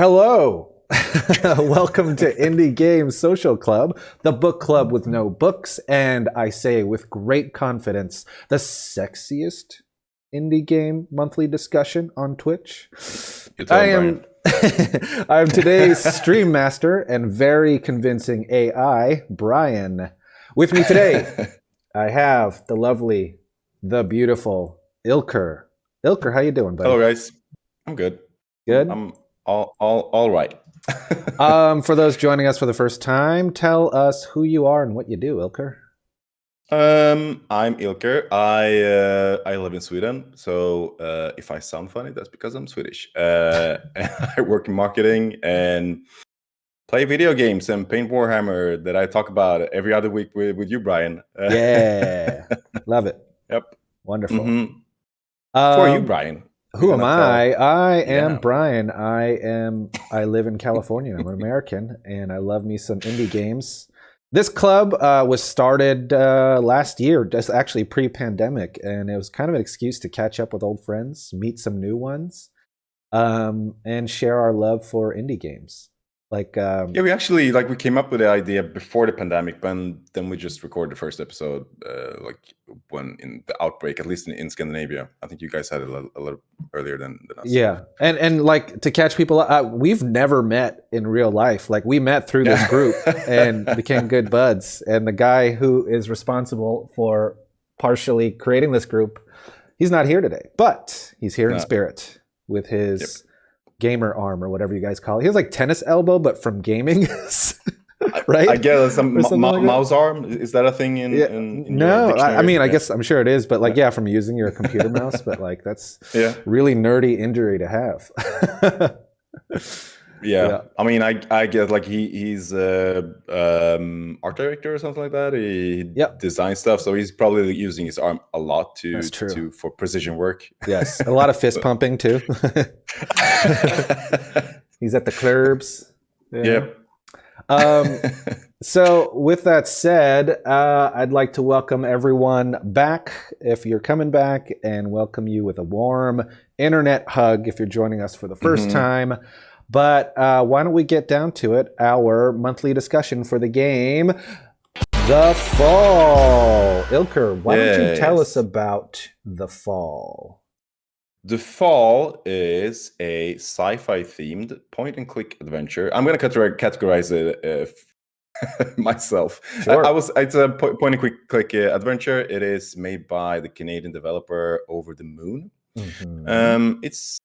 Hello. Welcome to Indie Games Social Club, the book club with no books, and I say with great confidence, the sexiest indie game monthly discussion on Twitch. I am I am today's stream master and very convincing AI, Brian. With me today, I have the lovely, the beautiful Ilker. Ilker, how you doing, buddy? Hello, guys. I'm good. Good? I'm all right. For those joining us for the first time, tell us who you are and what you do, Ilker. I'm Ilker. I live in Sweden, so if I sound funny, that's because I'm Swedish. I work in marketing and play video games and paint Warhammer that I talk about every other week with you, Brian. Yeah, love it. Yep. Wonderful. Mm-hmm. Who are you, Brian? Who am I? I am Brian. I live in California. I'm an American, and I love me some indie games. This club was started last year, just actually pre-pandemic, and it was kind of an excuse to catch up with old friends, meet some new ones, and share our love for indie games. We actually we came up with the idea before the pandemic, but then we just recorded the first episode when in the outbreak, at least in Scandinavia. I think you guys had it a little earlier than us. Yeah, and like to catch people, we've never met in real life. Like we met through this group and became good buds. And the guy who is responsible for partially creating this group, he's not here today, but he's here in spirit with his gamer arm or whatever you guys call it. He has like tennis elbow, but from gaming, right? I guess some mouse arm. Is that a thing in no, your dictionary? I mean, I guess I'm sure it is, but from using your computer mouse, but like that's really nerdy injury to have. Yeah. I mean, I guess like he's art director or something like that. He designs stuff, so he's probably using his arm a lot for precision work. Yes, a lot of fist pumping too. He's at the clubs. So with that said, I'd like to welcome everyone back if you're coming back, and welcome you with a warm internet hug if you're joining us for the first time. But why don't we get down to it? Our monthly discussion for the game, The Fall. Ilker, why don't you tell us about The Fall? The Fall is a sci-fi themed point-and-click adventure. I'm going to categorize it myself. Sure. It's a point-and-click adventure. It is made by the Canadian developer Over the Moon. It's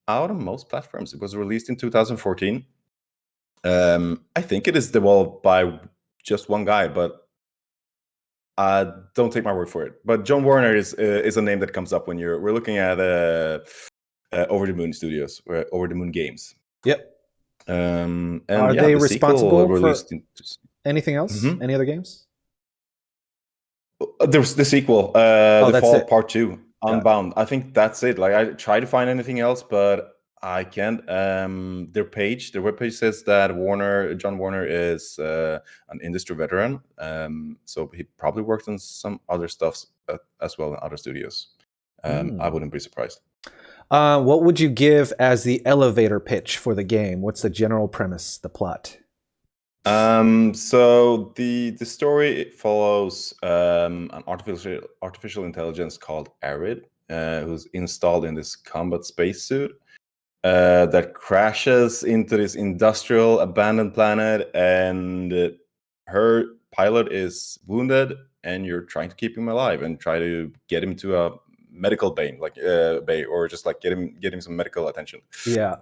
out on most platforms. It was released in 2014. I think it is developed by just one guy, but don't take my word for it. But John Warner is a name that comes up when we're looking at Over the Moon Studios, or Over the Moon Games. Yep. And are they responsible for anything else? Any other games? There's the sequel, The Fall Part 2. Unbound. I think that's it. Like I try to find anything else, but I can't. Their webpage says that John Warner is an industry veteran. So he probably worked on some other stuff as well in other studios. I wouldn't be surprised. What would you give as the elevator pitch for the game? What's the general premise, the plot? So the story follows an artificial intelligence called Arid, who's installed in this combat spacesuit that crashes into this industrial abandoned planet, and her pilot is wounded, and you're trying to keep him alive and try to get him to a medical bay, or just like get him some medical attention. Yeah.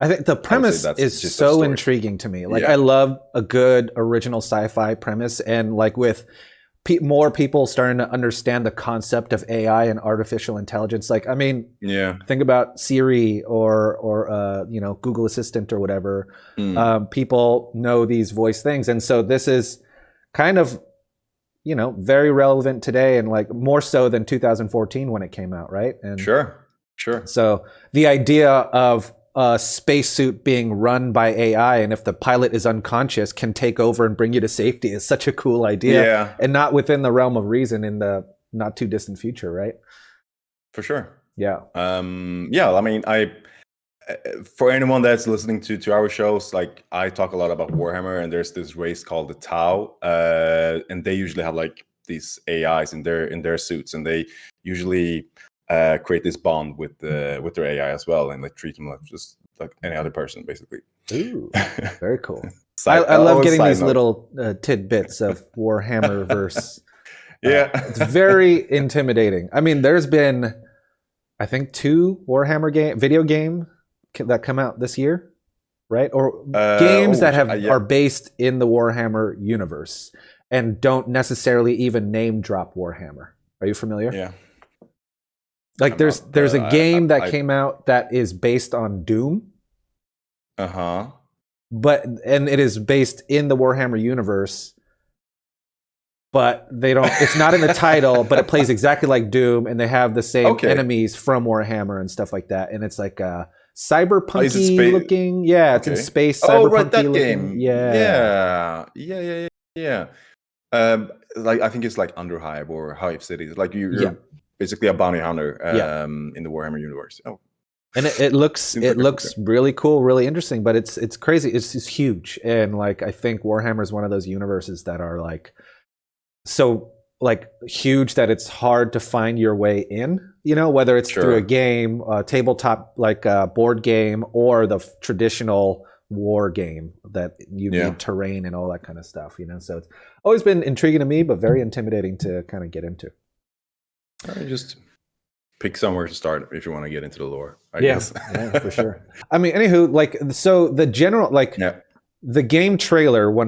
I think the premise is so intriguing to me. I love a good original sci-fi premise, and like with more people starting to understand the concept of AI and artificial intelligence. Like, I mean, think about Siri or Google Assistant or whatever. People know these voice things, and so this is kind of very relevant today, and like more so than 2014 when it came out, right? And sure. So the idea of a spacesuit being run by AI, and if the pilot is unconscious, can take over and bring you to safety is such a cool idea, and not within the realm of reason in the not too distant future, right? For sure. Yeah. I mean, for anyone that's listening to our shows, like I talk a lot about Warhammer, and there's this race called the Tau, and they usually have like these AIs in their suits, and they usually create this bond with their AI as well, and like treat them like just like any other person, basically. Ooh, very cool. I love getting these little tidbits of Warhammer verse. Yeah, it's very intimidating. I mean, there's been, I think, 2 Warhammer video game that come out this year, right? Or games that are based in the Warhammer universe and don't necessarily even name drop Warhammer. Are you familiar? Yeah. Like there's a game that came out that is based on Doom. Uh-huh. And it is based in the Warhammer universe, but it's not in the title, but it plays exactly like Doom, and they have the same enemies from Warhammer and stuff like that. And it's like cyberpunky looking. Yeah, it's in space. Cyberpunky right, that looking. Game. Yeah. Like I think it's like Under Hive or Hive City. Like you're basically a bounty hunter in the Warhammer universe. Oh. And it looks really cool, really interesting, but it's crazy. It's huge, and like I think Warhammer is one of those universes that are like so like huge that it's hard to find your way in. You know, whether it's through a game, a tabletop like a board game, or the traditional war game that you need terrain and all that kind of stuff. You know, so it's always been intriguing to me, but very intimidating to kind of get into. Just pick somewhere to start if you want to get into the lore, I guess. Yeah, for sure. I mean, anywho, like, so the general, like, the game trailer, when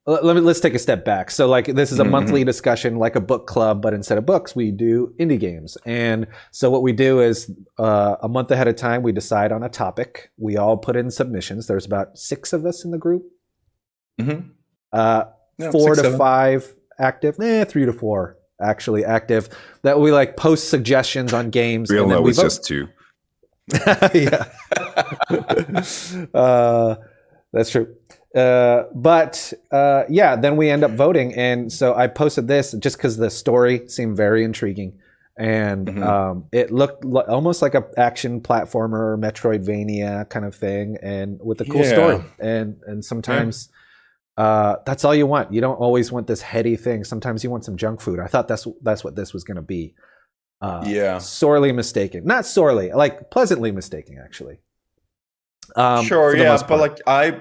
let's take a step back. So, like, this is a monthly discussion, like a book club, but instead of books, we do indie games. And so what we do is a month ahead of time, we decide on a topic. We all put in submissions. There's about 6 of us in the group. 4 to 5 active, 3 to 4. Actually active, that we like post suggestions on games. Real low is just 2. Yeah. That's true. But then we end up voting. And so I posted this just because the story seemed very intriguing. And it looked almost like an action platformer, Metroidvania kind of thing, and with a cool story. And sometimes... that's all you want. You don't always want this heady thing. Sometimes you want some junk food. I thought that's what this was going to be. Sorely mistaken. Not sorely, like pleasantly mistaken, actually. But like I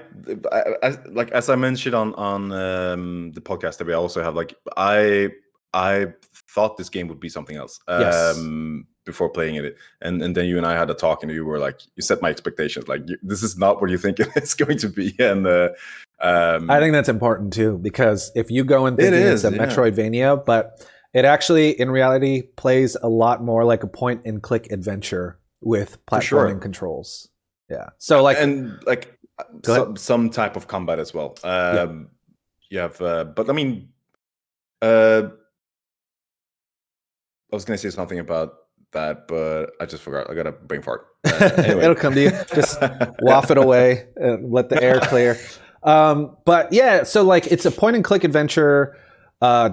like as I mentioned on the podcast that we also have, like I thought this game would be something else before playing it, and then you and I had a talk, and you were like, you set my expectations, like this is not what you think it's going to be, and I think that's important too, because if you go and think it's a Metroidvania, but it actually in reality plays a lot more like a point and click adventure with platforming controls. Yeah. So like some type of combat as well. You have but I mean I was gonna say something about that, but I just forgot. I got a brain fart. Anyway. It'll come to you. Just waft it away and let the air clear. But yeah, so like it's a point and click adventure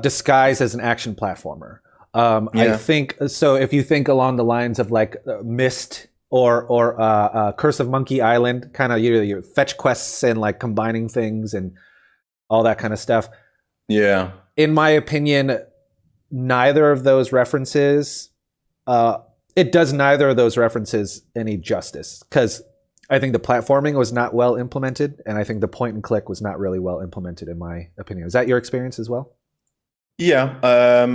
disguised as an action platformer. I think so. If you think along the lines of like Myst or Curse of Monkey Island, kind of your fetch quests and like combining things and all that kind of stuff. Yeah. In my opinion, neither of those references, it does neither of those references any justice, because I think the platforming was not well implemented, and I think the point and click was not really well implemented, in my opinion. Is that your experience as well? Yeah.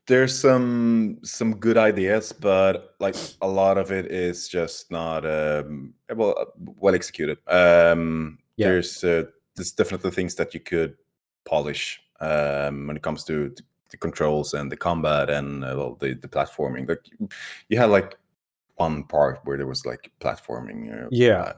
There's some good ideas, but like a lot of it is just not well executed. There's definitely things that you could polish when it comes to the controls and the combat and the platforming. Like you had like one part where there was like platforming.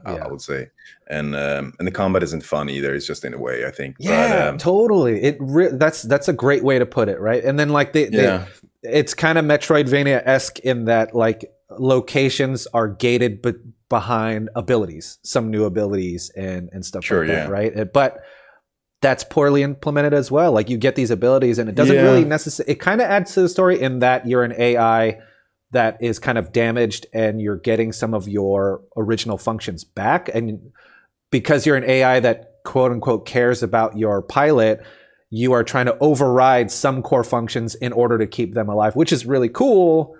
I would say, and the combat isn't fun either. It's just in a way, I think. Yeah, but, totally. That's a great way to put it, right? And then like it's kind of Metroidvania-esque in that like locations are gated but behind abilities, some new abilities and stuff like that, right? But that's poorly implemented as well. Like you get these abilities and it doesn't really necessarily, it kind of adds to the story in that you're an AI that is kind of damaged, and you're getting some of your original functions back. And because you're an AI that quote unquote cares about your pilot, you are trying to override some core functions in order to keep them alive, which is really cool.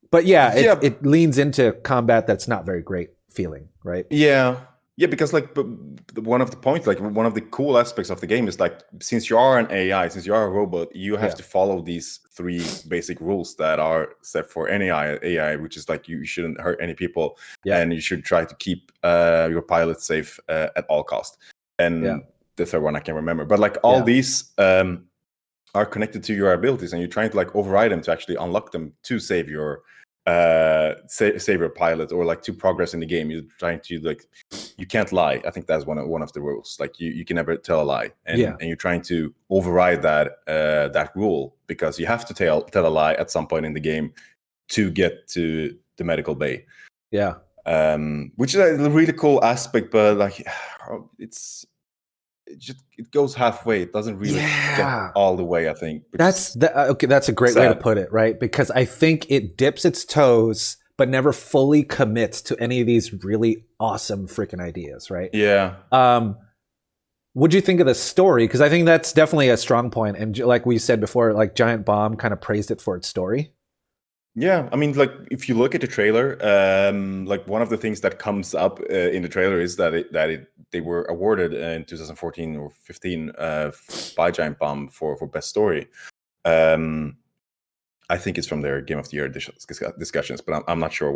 But it leans into combat that's not very great feeling, right? Yeah, because like one of the points, like one of the cool aspects of the game is like, since you are an AI, since you are a robot, you have to follow these 3 basic rules that are set for any AI, which is like you shouldn't hurt any people, and you should try to keep your pilot safe at all costs. And the third one I can't remember, but like all these are connected to your abilities, and you're trying to like override them to actually unlock them to save your pilot, or like to progress in the game. You're trying to like, you can't lie. I think that's one of the rules. Like you can never tell a lie, and you're trying to override that rule, because you have to tell a lie at some point in the game to get to the medical bay. Which is a really cool aspect, but like it goes halfway. It doesn't really get all the way, I think. That's a great way to put it, right? Because I think it dips its toes but never fully commits to any of these really awesome freaking ideas, right? What'd you think of the story? Because I think that's definitely a strong point. And like we said before, like Giant Bomb kind of praised it for its story. Yeah, I mean, like if you look at the trailer, like one of the things that comes up in the trailer is that they were awarded in 2014 or 15 by Giant Bomb for best story. I think it's from their Game of the Year discussions, but I'm not sure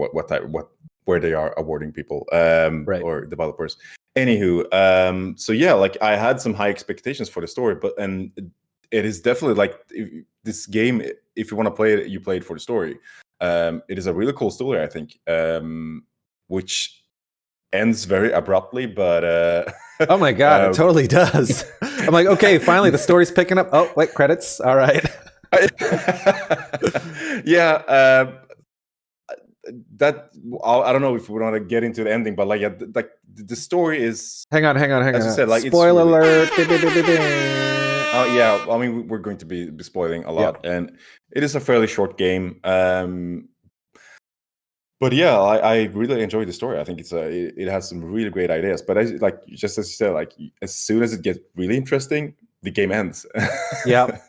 where they are awarding people or developers. Anywho, so yeah, like I had some high expectations for the story, and it is definitely like this game. If you want to play it, you play it for the story. It is a really cool story, I think, which ends very abruptly, but oh my god, it totally does. I'm like, okay, finally the story's picking up. Oh wait, credits. All right. That I don't know if we want to get into the ending, but like the story is. Hang on. As you said, like spoiler alert. Oh yeah, I mean we're going to be spoiling a lot, and it is a fairly short game. But yeah, I really enjoyed the story. I think it has some really great ideas. But just as you said, like as soon as it gets really interesting, the game ends. Yeah.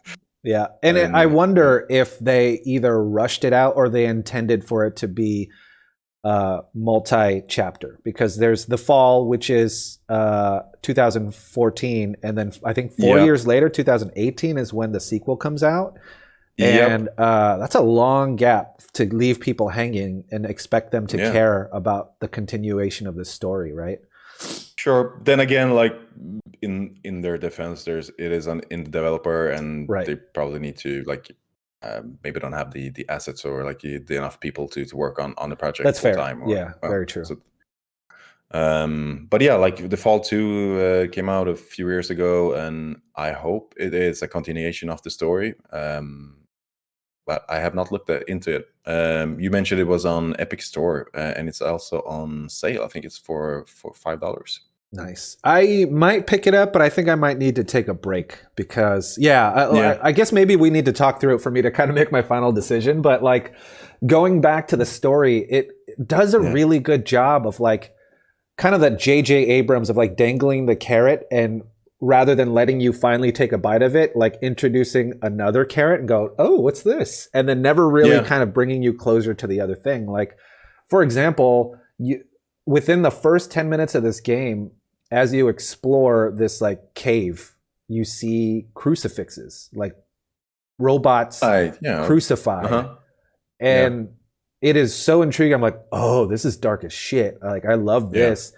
And I wonder if they either rushed it out or they intended for it to be multi-chapter, because there's The Fall, which is 2014, and then I think 4 years later, 2018 is when the sequel comes out. And that's a long gap to leave people hanging and expect them to care about the continuation of the story, right? Sure. Then again, like in their defense, it is an indie developer, and they probably need to like maybe don't have the assets or like the enough people to work on the project. That's fair. Time very true. So, but yeah, like The Fall 2 came out a few years ago, and I hope it is a continuation of the story. But I have not looked into it. You mentioned it was on Epic Store, and it's also on sale. I think it's for $5. Nice. I might pick it up, but I think I might need to take a break because, I guess maybe we need to talk through it for me to kind of make my final decision. But like going back to the story, it does a really good job of like kind of that J.J. Abrams of like dangling the carrot, and rather than letting you finally take a bite of it, like introducing another carrot and go, oh, what's this? And then never really kind of bringing you closer to the other thing. Like, for example, within the first 10 minutes of this game, as you explore this like cave, you see crucifixes, like robots crucified. And it is so intriguing. I'm like, oh, this is dark as shit. Like, I love this.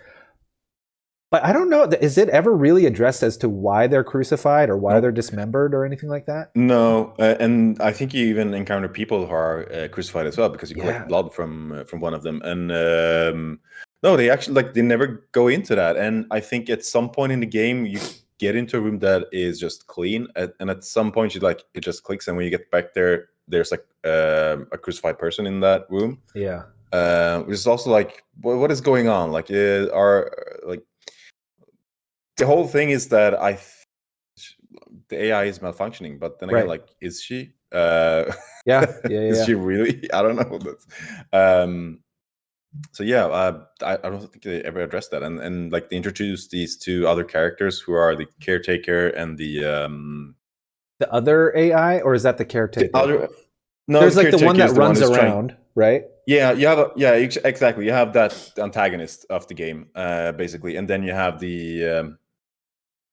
But I don't know, is it ever really addressed as to why they're crucified or why they're dismembered or anything like that? No, and I think you even encounter people who are crucified as well, because you collect blood from one of them. And no, they actually they never go into that. And I think at some point in the game you get into a room that is just clean, and at some point it just clicks, and when you get back there, there's like a crucified person in that room. Which is also like, what is going on? Like, the whole thing is that the AI is malfunctioning, but then again, like, is she? Is she really? I don't know. So yeah, I don't think they ever addressed that, and like they introduced these two other characters who are the caretaker and the other AI, or is that the caretaker? No, there's like the one that runs around, right? Yeah, you have exactly. You have that antagonist of the game, basically, and then you have the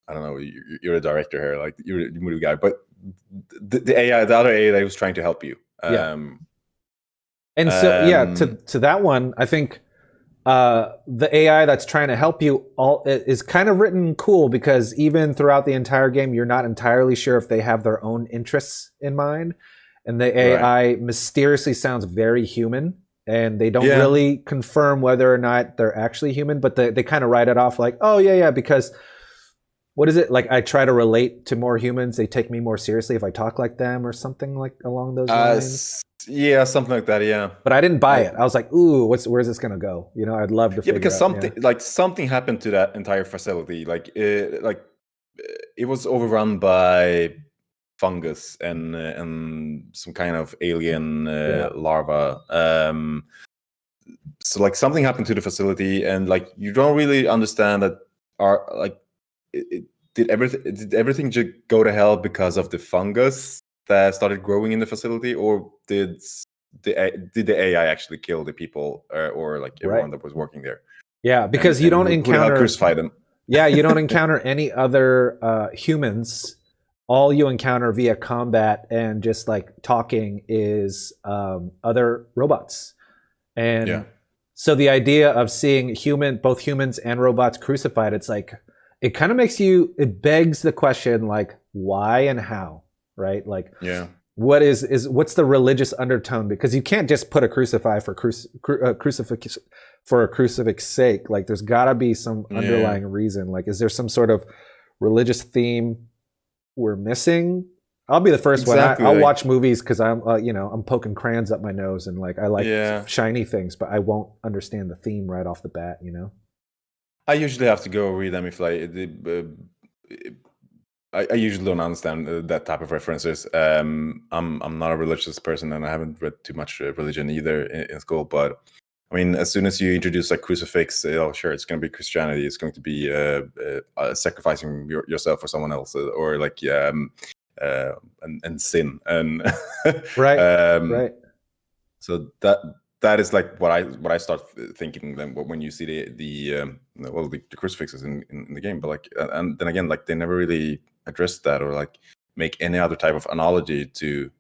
I don't know. You're a director here, like you're the movie guy, but the AI, the other AI that was trying to help you. And so to that one, I think the AI that's trying to help you is kind of written cool, because even throughout the entire game, you're not entirely sure if they have their own interests in mind. And the AI mysteriously sounds very human, and they don't really confirm whether or not they're actually human, but they kind of write it off like, oh yeah, because what is it? Like, I try to relate to more humans. They take me more seriously if I talk like them, or something like along those lines. Yeah, something like that. Yeah. But I didn't buy it. I was like, ooh, where's this gonna go? You know, I'd love to figure because out, something happened to that entire facility. Like it was overrun by fungus and some kind of alien larva. So like something happened to the facility, and like you don't really understand that. Did everything just go to hell because of the fungus that started growing in the facility, or did the AI actually kill the people or like everyone that was working there? Yeah, because you don't encounter crucify them. Yeah, you don't encounter any other humans. All you encounter via combat and just like talking is other robots. And so the idea of seeing both humans and robots crucified, it's like, it kind of it begs the question, like, why and how, right? Like, what's the religious undertone? Because you can't just put a crucifix for a crucifix sake. Like, there's gotta be some underlying reason. Like, is there some sort of religious theme we're missing? I'll be the first one. I'll watch movies because I'm poking crayons up my nose, and like I like shiny things, but I won't understand the theme right off the bat. You know, I usually have to go read them if I usually don't understand that type of references. I'm not a religious person, and I haven't read too much religion either in school. But I mean, as soon as you introduce like crucifix, sure, it's going to be Christianity. It's going to be sacrificing yourself for someone else, or like and sin and right. So that is like what I start thinking then when you see the crucifixes in the game. But like, and then again, like they never really address that or like make any other type of analogy to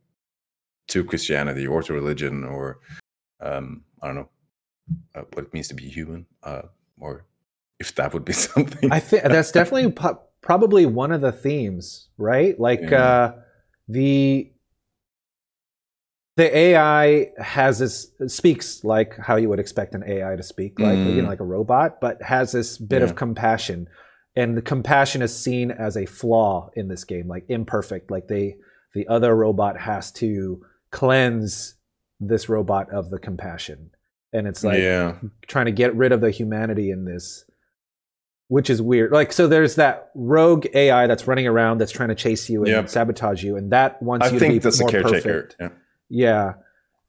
Christianity or to religion or I don't know what it means to be human, or if that would be something. I think that's definitely probably one of the themes, right? Like the AI speaks like how you would expect an AI to speak, like like a robot, but has this bit of compassion, and the compassion is seen as a flaw in this game, like imperfect. Like the other robot has to cleanse this robot of the compassion, and it's like trying to get rid of the humanity in this, which is weird. Like, so there's that rogue AI that's running around that's trying to chase you and sabotage you, and that wants you to be more perfect. Yeah.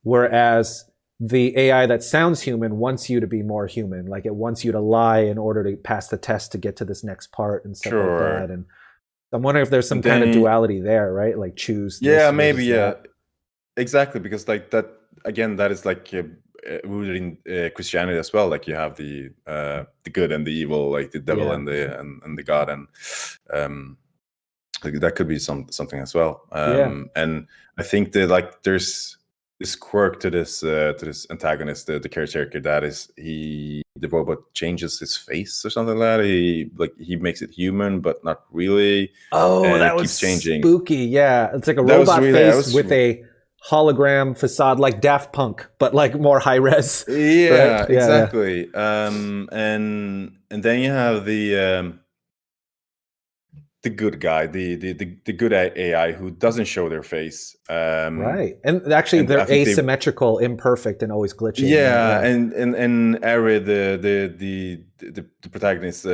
Whereas the AI that sounds human wants you to be more human. Like, it wants you to lie in order to pass the test to get to this next part and stuff like that. And I'm wondering if there's some kind of duality there, right? Like, choose. Maybe. Exactly. Because like that, again, that is like rooted in Christianity as well. Like you have the good and the evil, like the devil and the God. And like that could be something as well. And I think that like there's this quirk to this antagonist, the caretaker, that is the robot changes his face or something like that. He makes it human, but not really. Oh, and that was changing. Spooky. Yeah, it's like a robot face with a hologram facade, like Daft Punk, but like more high res. Yeah, right? Exactly. And then you have the good guy, the good AI who doesn't show their face. Right. And actually they're asymmetrical, imperfect, and always glitching. And Arid, the protagonist,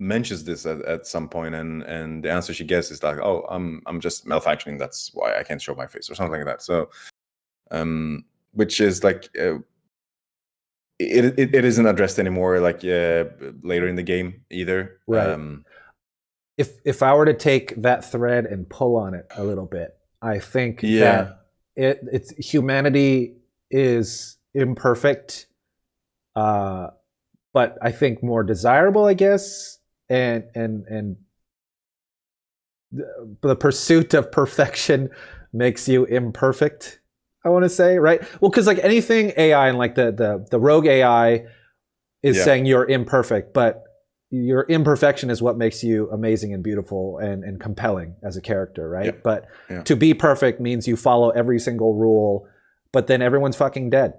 mentions this at some point, and the answer she gets is like, "Oh, I'm just malfunctioning. That's why I can't show my face," or something like that. So, which is like it isn't addressed anymore. Like later in the game either. Right. If I were to take that thread and pull on it a little bit, I think that it's humanity is imperfect, but I think more desirable, I guess, and the pursuit of perfection makes you imperfect, I want to say, right? Well, because like anything AI and like the rogue AI is saying you're imperfect, but your imperfection is what makes you amazing and beautiful and compelling as a character, right? But to be perfect means you follow every single rule, but then everyone's fucking dead,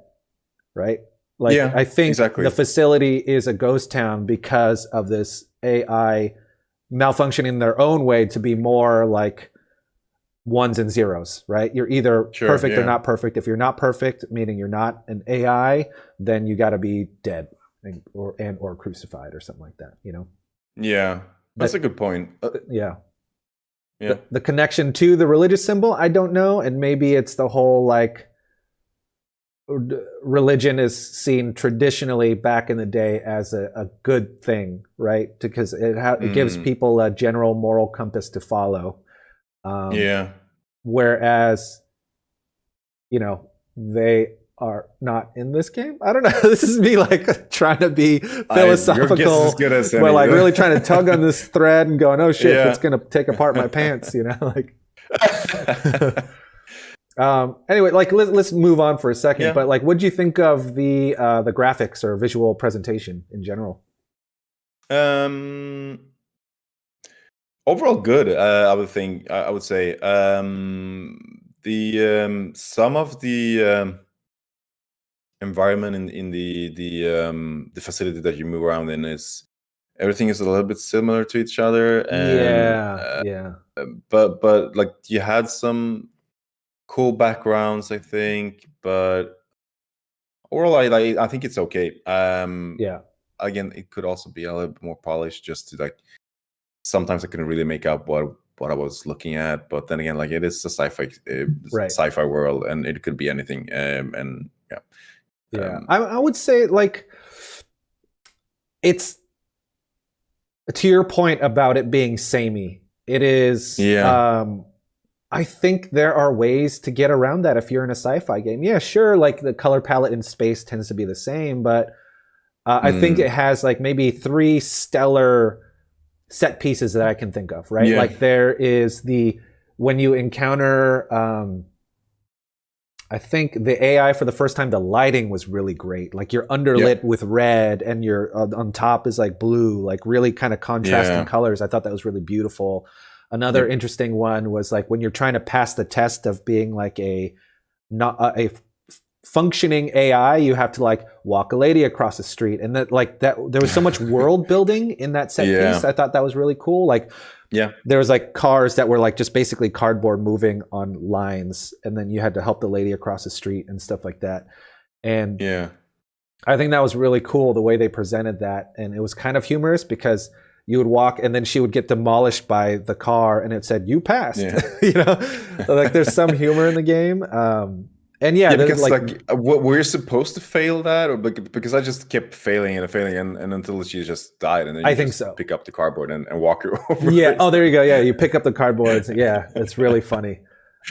right? Like I think the facility is a ghost town because of this AI malfunctioning in their own way to be more like ones and zeros, right? You're either perfect or not perfect. If you're not perfect, meaning you're not an AI, then you got to be dead or crucified or something like that, you know? Yeah, that's a good point. Yeah. The connection to the religious symbol, I don't know. And maybe it's the whole like religion is seen traditionally back in the day as a good thing, right? Because it gives people a general moral compass to follow. Whereas, you know, they are not in this game. I don't know. This is me like trying to be philosophical, but like really trying to tug on this thread and going, oh shit, it's going to take apart my pants, you know, like. Anyway, like let's move on for a second. But like, what do you think of the graphics or visual presentation in general? Overall, good. I would say the some of the environment in the facility that you move around in is everything is a little bit similar to each other. And, but like you had some cool backgrounds, I think, but overall, I think it's okay. Again, it could also be a little bit more polished, just to like. Sometimes I couldn't really make out what I was looking at, but then again, like it is a sci-fi world, and it could be anything. I would say like it's to your point about it being samey. It is. I think there are ways to get around that if you're in a sci-fi game. Yeah, sure. Like the color palette in space tends to be the same, but I think it has like maybe 3 stellar set pieces that I can think of, right? Like there is when you encounter, I think the AI for the first time, the lighting was really great. Like you're underlit with red and you're on top is like blue, like really kind of contrasting colors. I thought that was really beautiful. Another interesting one was like when you're trying to pass the test of being like a functioning AI, you have to like walk a lady across the street, and that there was so much world building in that set piece. I thought that was really cool. Like there was like cars that were like just basically cardboard moving on lines, and then you had to help the lady across the street and stuff like that. And I think that was really cool the way they presented that, and it was kind of humorous because you would walk and then she would get demolished by the car and it said you passed. You know, so, like there's some humor in the game. And because like we're supposed to fail that, or because I just kept failing and until she just died, and then I think so. Pick up the cardboard and walk her over. Oh, there you go. Yeah, you pick up the cardboards. Yeah, it's really funny.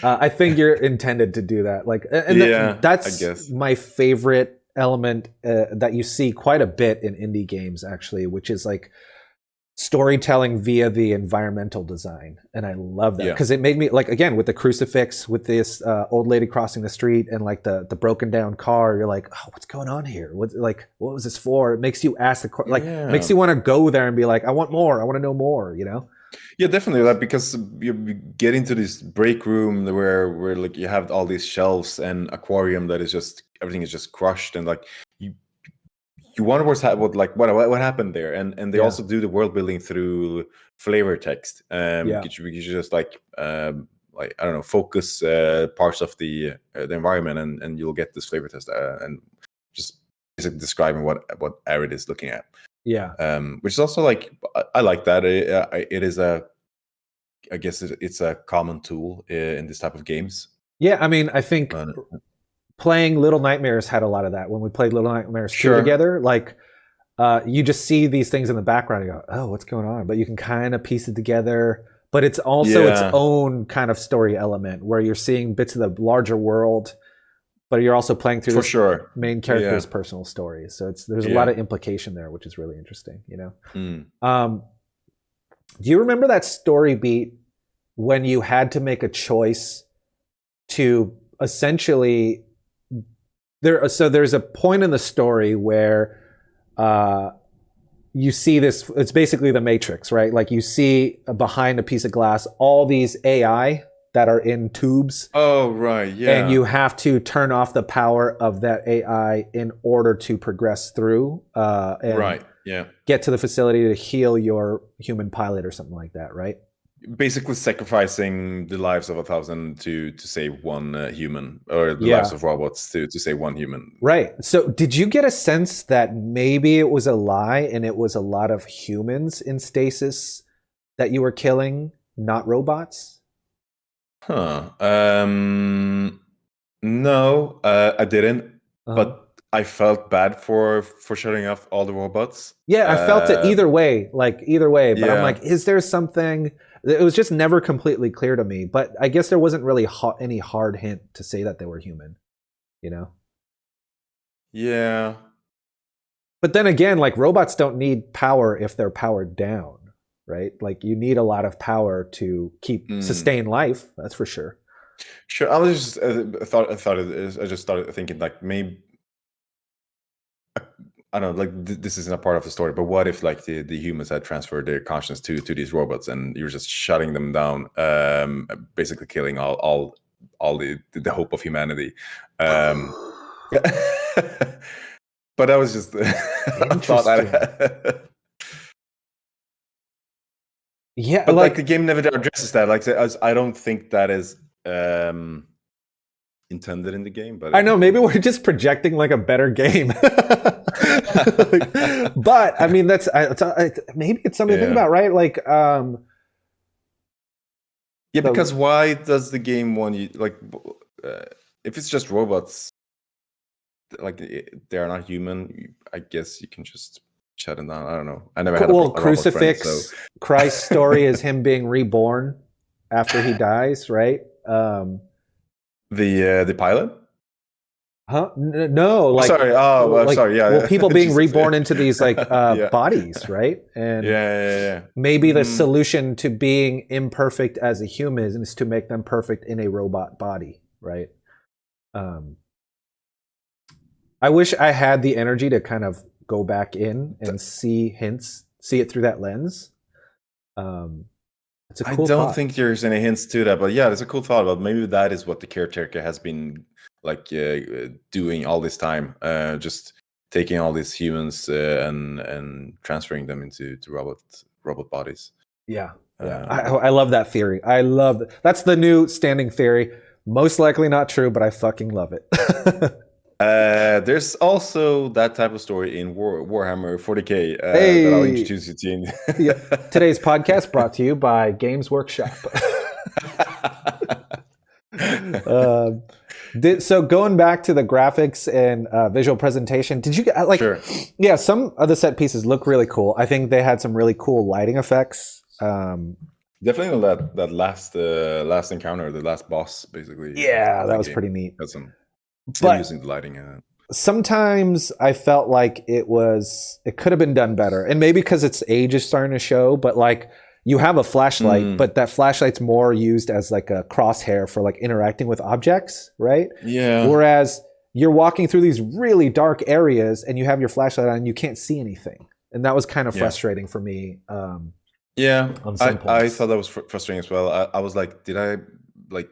I think you're intended to do that. Like, and that's my favorite element that you see quite a bit in indie games, actually, which is like storytelling via the environmental design. And I love that because it made me like, again, with the crucifix, with this old lady crossing the street and like the broken down car, you're like, oh, what's going on here? What was this for? It makes you ask makes you want to go there and be like, I want more. I want to know more, you know? Yeah, definitely. Like, because you get into this break room where like you have all these shelves and aquarium that is just, everything is just crushed, and like you wonder what happened there, and they also do the world building through flavor text. You just like I don't know, focus parts of the environment, and you'll get this flavor test and just basically describing what Arid is looking at. Yeah. Which is also like, I like that. It is I guess it's a common tool in this type of games. Yeah, I mean, I think playing Little Nightmares had a lot of that. When we played Little Nightmares 2 together, like you just see these things in the background and go, oh, what's going on? But you can kind of piece it together. But it's also its own kind of story element where you're seeing bits of the larger world, but you're also playing through the main character's personal stories. So there's a lot of implication there, which is really interesting, you know? Do you remember that story beat when you had to make a choice to essentially so there's a point in the story where you see this, it's basically the Matrix, right? Like you see behind a piece of glass all these AI that are in tubes. Oh, right, yeah. And you have to turn off the power of that AI in order to progress through and get to the facility to heal your human pilot or something like that, right? Basically sacrificing the lives of 1,000 to save one human, or the lives of robots to save one human. Right. So did you get a sense that maybe it was a lie and it was a lot of humans in stasis that you were killing, not robots? No, I didn't. But I felt bad for shutting off all the robots. Yeah, I felt it either way. But I'm like, is there something? It was just never completely clear to me. But I guess there wasn't really any hard hint to say that they were human, you know? Yeah. But then again, like robots don't need power if they're powered down, right? Like you need a lot of power to sustain life. That's for sure. Sure. I was just I just started thinking like maybe. I don't know, like this isn't a part of the story, but what if like the humans had transferred their conscience to these robots and you're just shutting them down, basically killing all the hope of humanity. But that was just a thought I had. Yeah, but like the game never addresses that. Like I don't think that is intended in the game, but I know maybe we're just projecting like a better game. But I mean, maybe it's something to think about, right? Like, because why does the game want you like if it's just robots, like they're not human? I guess you can just shut them down. I don't know. I never had a crucifix. Friend, so. Christ's story is him being reborn after he dies, right? The pilot. Huh? No, like sorry. Oh, like, sorry. Yeah. Well, people being reborn into these like bodies, right? And maybe the solution to being imperfect as a human is to make them perfect in a robot body, right? I wish I had the energy to kind of go back in and see it through that lens. It's a cool I don't thought. think there's any hints to that, but yeah, it's a cool thought. But maybe that is what the caretaker has been like doing all this time, just taking all these humans and transferring them into robot bodies. Yeah, I love that theory. That's the new standing theory. Most likely not true, but I fucking love it. There's also that type of story in Warhammer 40k that I'll introduce you to. Today's podcast brought to you by Games Workshop. So going back to the graphics and visual presentation, did you like? Sure. Yeah, some of the set pieces look really cool. I think they had some really cool lighting effects. Definitely that last encounter, the last boss, basically. Yeah, that was pretty neat. But using the lighting in it. Sometimes I felt like it could have been done better, and maybe because its age is starting to show. But like, you have a flashlight, but that flashlight's more used as like a crosshair for like interacting with objects, right? Yeah. Whereas you're walking through these really dark areas and you have your flashlight on and you can't see anything, and that was kind of frustrating for me. Yeah, I thought that was frustrating as well. I was like, did I like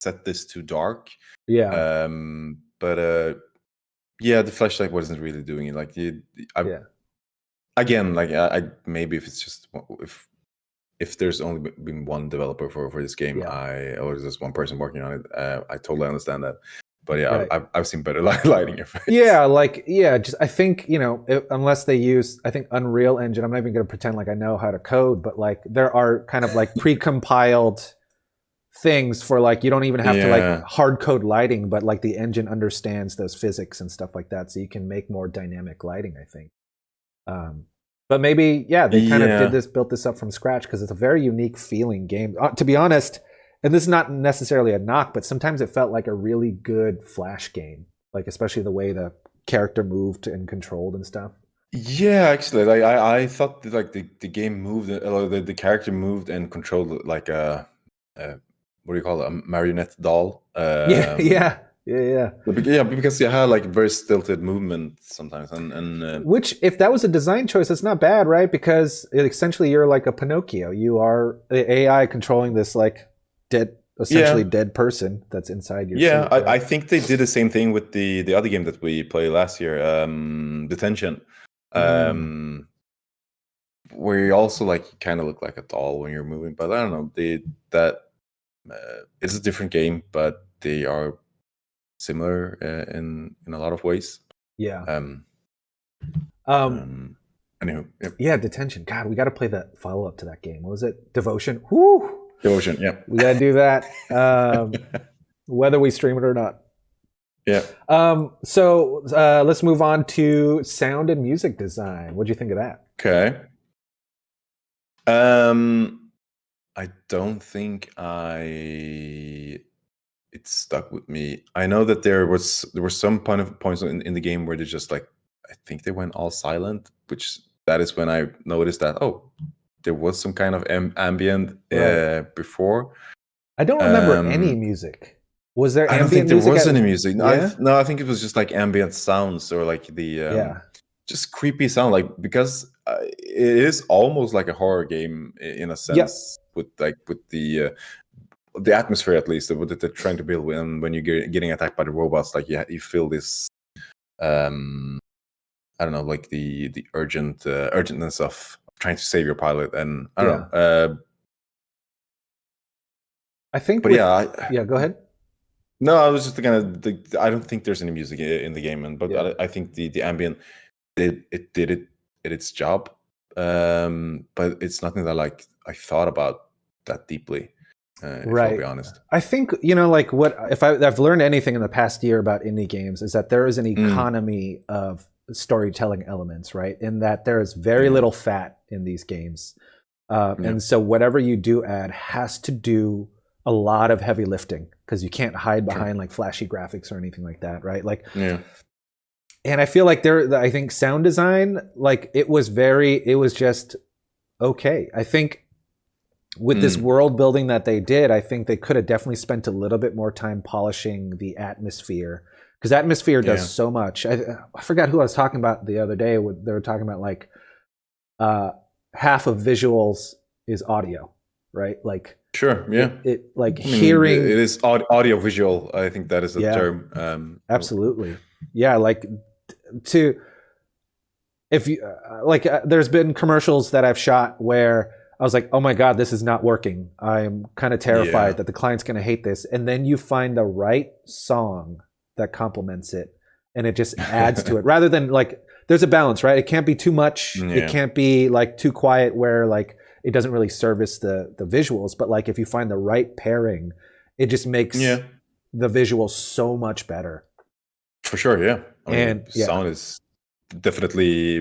set this too dark? Yeah. But yeah, the flashlight wasn't really doing it. Like, again, like I maybe if it's just if there's only been one developer for this game, or there's just one person working on it, I totally understand that. But yeah, right. I've seen better lighting effects. Yeah, just I think, unless they use, I think Unreal Engine, I'm not even going to pretend like I know how to code, but like there are kind of like pre-compiled things for like, you don't even have to like hard code lighting, but like the engine understands those physics and stuff like that. So you can make more dynamic lighting, I think. But maybe, they kind of built this up from scratch because it's a very unique feeling game. To be honest, and this is not necessarily a knock, but sometimes it felt like a really good Flash game, like especially the way the character moved and controlled and stuff. Yeah, actually, like I thought that, like the game moved, the character moved and controlled like a what do you call it, a marionette doll. Yeah. Because you had like very stilted movement sometimes, and which, if that was a design choice, it's not bad, right? Because essentially you're like a Pinocchio. You are the AI controlling this like dead person that's inside your suit, right? I think they did the same thing with the other game that we played last year, Detention, where you also like kind of look like a doll when you're moving. But I don't know, it's a different game, but they are similar in a lot of ways. Anywho, yeah, Detention. God, we got to play the follow up to that game. What was it? Devotion. Whoo! Devotion, yeah. We gotta do that, whether we stream it or not. Yeah. So let's move on to sound and music design. What do you think of that? Okay. I don't think it stuck with me. I know that there were some points in the game where they just like, I think they went all silent, which that is when I noticed that there was some kind of ambient before. I don't remember any music. Was there? I don't think there was any music. No, I think it was just like ambient sounds or like the just creepy sound. Like because it is almost like a horror game in a sense with the atmosphere, at least that they're trying to build when you're getting attacked by the robots. Like you feel this. I don't know, like the urgentness of trying to save your pilot, and I don't know. I think, but go ahead. No, I was just I don't think there's any music in the game, but I think the ambient did its job, but it's nothing that like I thought about that deeply. If I'll be honest. I think like what if I've learned anything in the past year about indie games is that there is an economy of storytelling elements, right? In that there is very little fat in these games, and so whatever you do add has to do a lot of heavy lifting because you can't hide behind like flashy graphics or anything like that, right? Like, and I feel like I think sound design, like it was just okay. I think with this world building that they did, I think they could have definitely spent a little bit more time polishing the atmosphere. Because atmosphere does so much. I forgot who I was talking about the other day. They were talking about like half of visuals is audio, right? Like it like hearing. It is audio visual. I think that is the term. Absolutely, like there's been commercials that I've shot where I was like, oh my God, this is not working. I'm kind of terrified that the client's going to hate this, and then you find the right song that complements it and it just adds to it rather than like there's a balance, right? It can't be too much. It can't be like too quiet where like it doesn't really service the visuals, but like if you find the right pairing, it just makes the visuals so much better. For sure, I mean, sound is definitely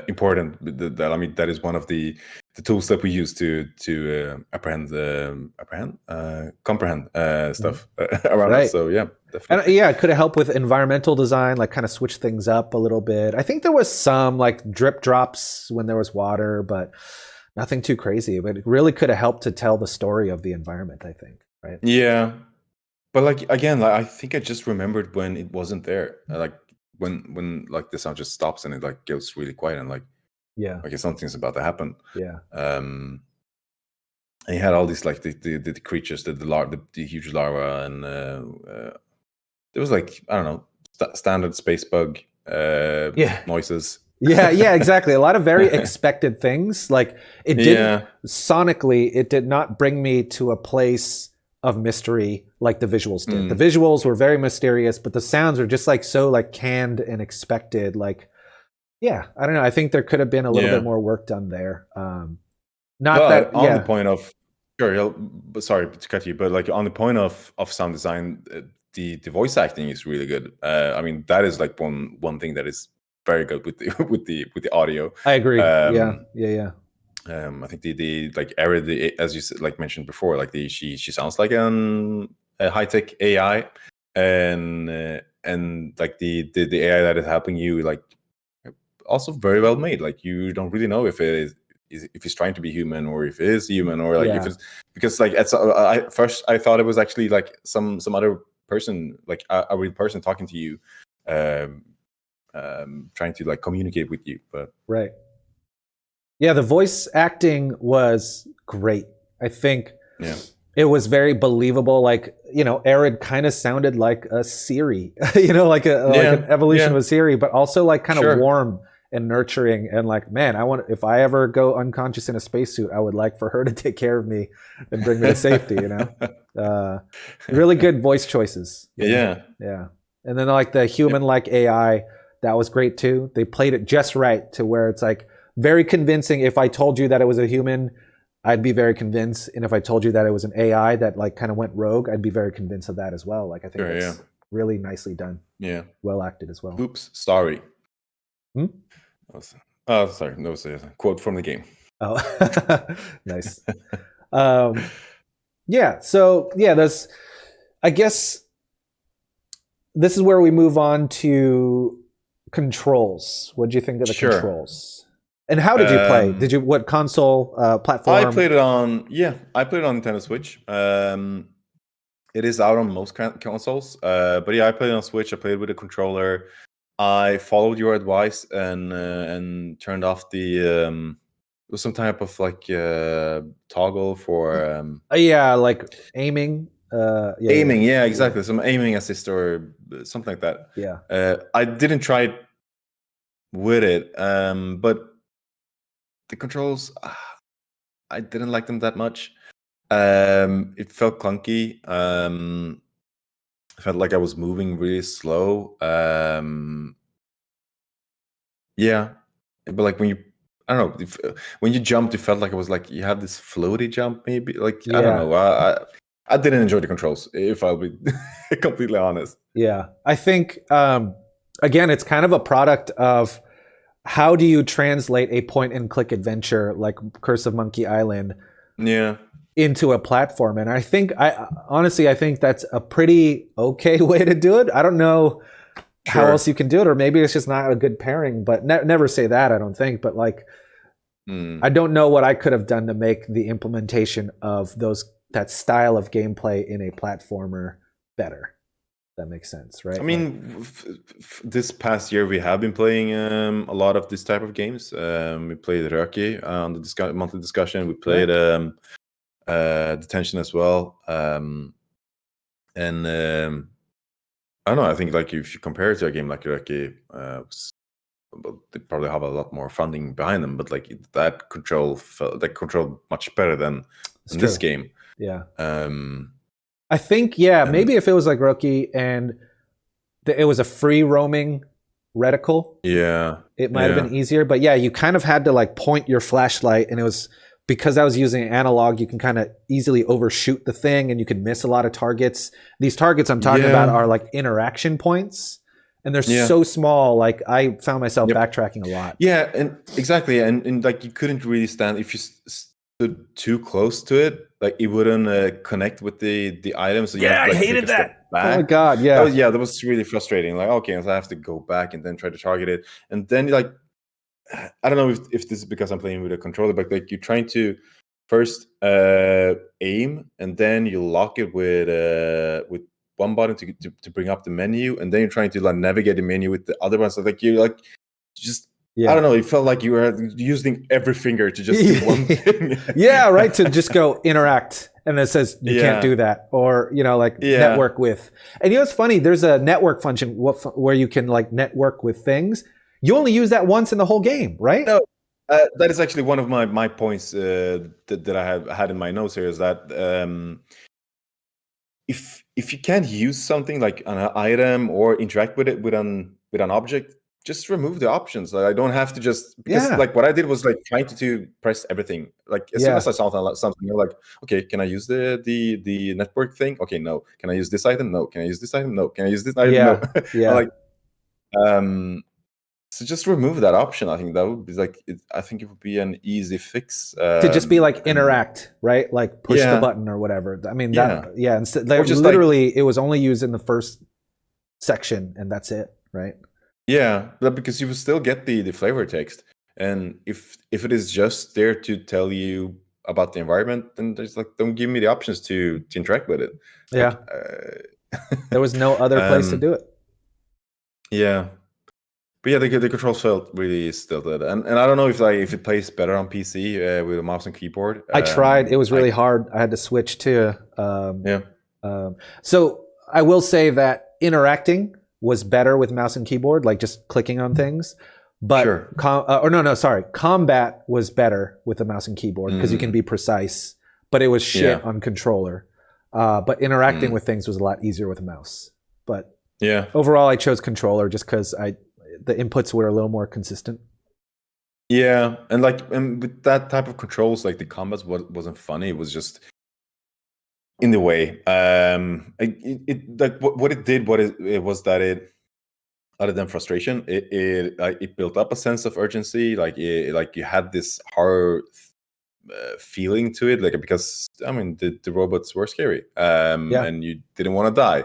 important. That is one of the tools that we use to comprehend stuff around us. So definitely. And it could have helped with environmental design, like kind of switch things up a little bit. I think there was some like drip drops when there was water, but nothing too crazy. But it really could have helped to tell the story of the environment, I think, right? Yeah, but like again, like I think I just remembered when it wasn't there, like when like the sound just stops and it like goes really quiet and like something's about to happen. And you had all these like the creatures, the huge larva, and there was like I don't know standard space bug noises. Exactly. A lot of very expected things. Like it didn't sonically, it did not bring me to a place of mystery like the visuals did. The visuals were very mysterious, but the sounds were just like so like canned and expected. Like, yeah, I don't know. I think there could have been a little bit more work done there. On the point of, sorry to cut you, but like on the point of sound design, the voice acting is really good. I mean, that is like one thing that is very good with the with the audio. I agree. Yeah. I think the like Arid, as you like mentioned before, like she sounds like a high-tech AI, and like the AI that is helping you, like also very well made. Like you don't really know if it's trying to be human or if it is human or like if it's, because like I thought it was actually like some other person, like a real person talking to you, trying to like communicate with you. But right. Yeah, the voice acting was great. I think it was very believable. Like, you know, Arid kind of sounded like a Siri, you know, like an evolution of a Siri, but also like kind of warm and nurturing. And like, man, if I ever go unconscious in a spacesuit, I would like for her to take care of me and bring me to safety, you know? Really good voice choices. Yeah. And then like the human-like AI, that was great too. They played it just right to where it's like, very convincing. If I told you that it was a human, I'd be very convinced. And if I told you that it was an AI that like kind of went rogue, I'd be very convinced of that as well. Like I think it's really nicely done. Yeah. Well acted as well. Oops, sorry. Oh, sorry. No, it's a quote from the game. Oh, nice. Yeah. So yeah, there's, I guess this is where we move on to controls. What do you think of the controls? And how did you play? Did you, what console, platform? I played it on Nintendo Switch. It is out on most consoles. But yeah, I played it on Switch. I played with a controller. I followed your advice and turned off the was some type of like toggle for like aiming. Aiming, exactly. Some aiming assist or something like that. Yeah. I didn't try it with it, but the controls, I didn't like them that much. It felt clunky. I felt like I was moving really slow. But like when you, I don't know, when you jumped, it felt like it was like you had this floaty jump, maybe. Like I don't know. I didn't enjoy the controls, if I'll be completely honest. Yeah, I think again, it's kind of a product of how do you translate a point-and-click adventure like Curse of Monkey Island into a platform? And I think, honestly, I think that's a pretty okay way to do it. I don't know how else you can do it, or maybe it's just not a good pairing, but never say that, I don't think. But like, I don't know what I could have done to make the implementation of that style of gameplay in a platformer better. That makes sense, right? I mean, this past year we have been playing a lot of this type of games. We played Röki on the monthly discussion. We played Detention as well. And I don't know. I think like if you compare it to a game like Röki, they probably have a lot more funding behind them. But like that control much better than this game. Yeah. I think, maybe if it was like Röki and it was a free roaming reticle, it might have been easier. But yeah, you kind of had to like point your flashlight, and it was because I was using analog, you can kind of easily overshoot the thing and you can miss a lot of targets. These targets I'm talking about are like interaction points, and they're so small. Like I found myself backtracking a lot. Yeah, and exactly. And like you couldn't really stand if you stood too close to it, like it wouldn't connect with the items. So I hated that. Oh my god, that was really frustrating. Like, okay, so I have to go back and then try to target it, and then like, I don't know if this is because I'm playing with a controller, but like you're trying to first aim, and then you lock it with one button to bring up the menu, and then you're trying to like navigate the menu with the other one. So like you like just. I don't know. It felt like you were using every finger to just do one thing. Right. To just go interact, and it says you can't do that, or network with. And you know, it's funny. There's a network function where you can like network with things. You only use that once in the whole game, right? No, that is actually one of my points that I had in my notes here. Is that if you can't use something like an item or interact with it with an object, just remove the options. Like, I don't have to just, because like what I did was like trying to press everything. Like as soon as I saw something, you're like, okay, can I use the network thing? Okay, no. Can I use this item? No. Can I use this item? No. Can I use this item? No. Like, so just remove that option. I think that would be like, I think it would be an easy fix. To just be like interact, right? Like push the button or whatever. I mean, instead, literally, it was only used in the first section, and that's it, right? Yeah, but because you will still get the flavor text, and if it is just there to tell you about the environment, then there's like, don't give me the options to interact with it. Yeah, there was no other place to do it. Yeah. But yeah, the controls felt really stilted, and I don't know if it plays better on PC with a mouse and keyboard. I tried; it was really hard. I had to switch to so I will say that interacting was better with mouse and keyboard, like just clicking on things. But combat was better with the mouse and keyboard because you can be precise. But it was shit on controller. But interacting with things was a lot easier with a mouse. But overall, I chose controller just because the inputs were a little more consistent. Yeah, and with that type of controls, like the combats wasn't funny. It was just in the way. What it did was that it, other than frustration, it built up a sense of urgency. Like you had this horror feeling to it, like, because I mean the robots were scary, and you didn't want to die.